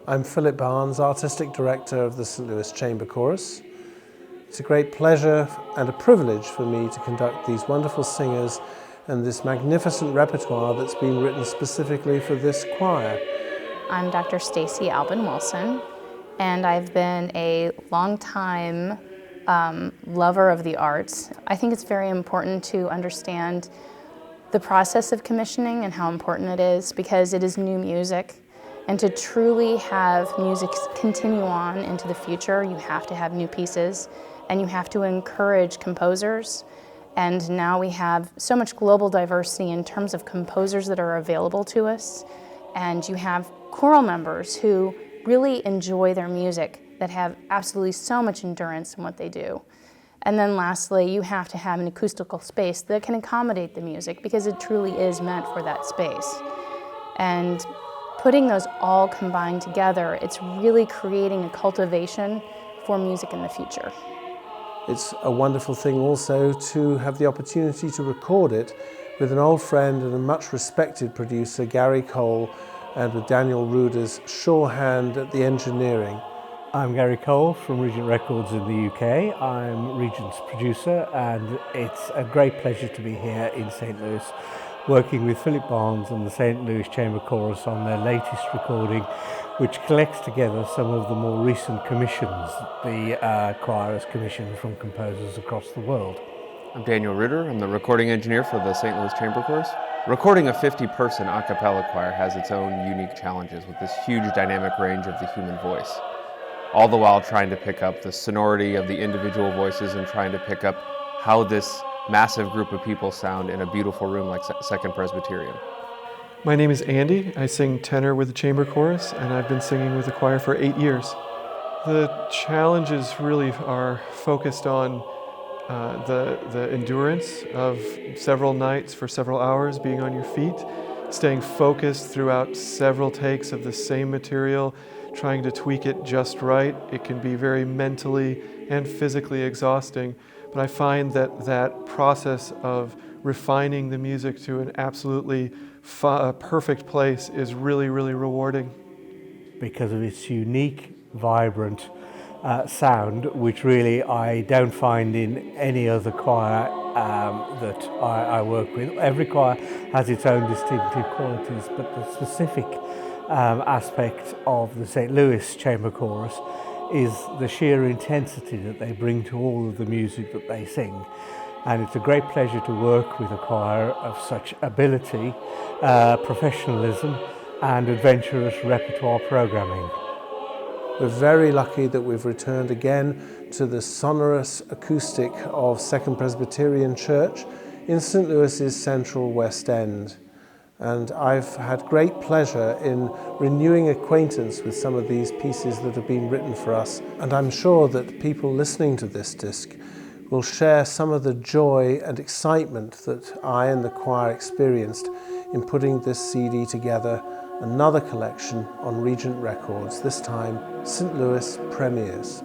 I'm Philip Barnes, Artistic Director of the St. Louis Chamber Chorus. It's a great pleasure and a privilege for me to conduct these wonderful singers and this magnificent repertoire that's been written specifically for this choir. I'm Dr. Stacy Alban Wilson, and I've been a long-time lover of the arts. I think it's very important to understand the process of commissioning and how important it is, because it is new music. And to truly have music continue on into the future, you have to have new pieces, and you have to encourage composers. And now we have so much global diversity in terms of composers that are available to us. And you have choral members who really enjoy their music, that have absolutely so much endurance in what they do. And then lastly, you have to have an acoustical space that can accommodate the music, because it truly is meant for that space. And putting those all combined together, it's really creating a cultivation for music in the future. It's a wonderful thing also to have the opportunity to record it with an old friend and a much respected producer, Gary Cole, and with Daniel Ruder's sure hand at the engineering. I'm Gary Cole from Regent Records in the UK. I'm Regent's producer, and it's a great pleasure to be here in St. Louis working with Philip Barnes and the St. Louis Chamber Chorus on their latest recording, which collects together some of the more recent commissions the choir has commissioned from composers across the world. I'm Daniel Ruder. I'm the recording engineer for the St. Louis Chamber Chorus. Recording a 50-person a cappella choir has its own unique challenges with this huge dynamic range of the human voice, all the while trying to pick up the sonority of the individual voices and trying to pick up how this massive group of people sound in a beautiful room like Second Presbyterian. My name is Andy. I sing tenor with the Chamber Chorus, and I've been singing with the choir for 8 years. The challenges really are focused on the endurance of several nights for several hours being on your feet, staying focused throughout several takes of the same material, trying to tweak it just right. It can be very mentally and physically exhausting, but I find that that process of refining the music to an absolutely perfect place is really, really rewarding. Because of its unique, vibrant sound, which really I don't find in any other choir that I work with. Every choir has its own distinctive qualities, but the specific aspect of the St. Louis Chamber Chorus is the sheer intensity that they bring to all of the music that they sing. And it's a great pleasure to work with a choir of such ability, professionalism, and adventurous repertoire programming. We're very lucky that we've returned again to the sonorous acoustic of Second Presbyterian Church in St. Louis's central West End. And I've had great pleasure in renewing acquaintance with some of these pieces that have been written for us. And I'm sure that people listening to this disc will share some of the joy and excitement that I and the choir experienced in putting this CD together, another collection on Regent Records, this time St. Louis Premieres.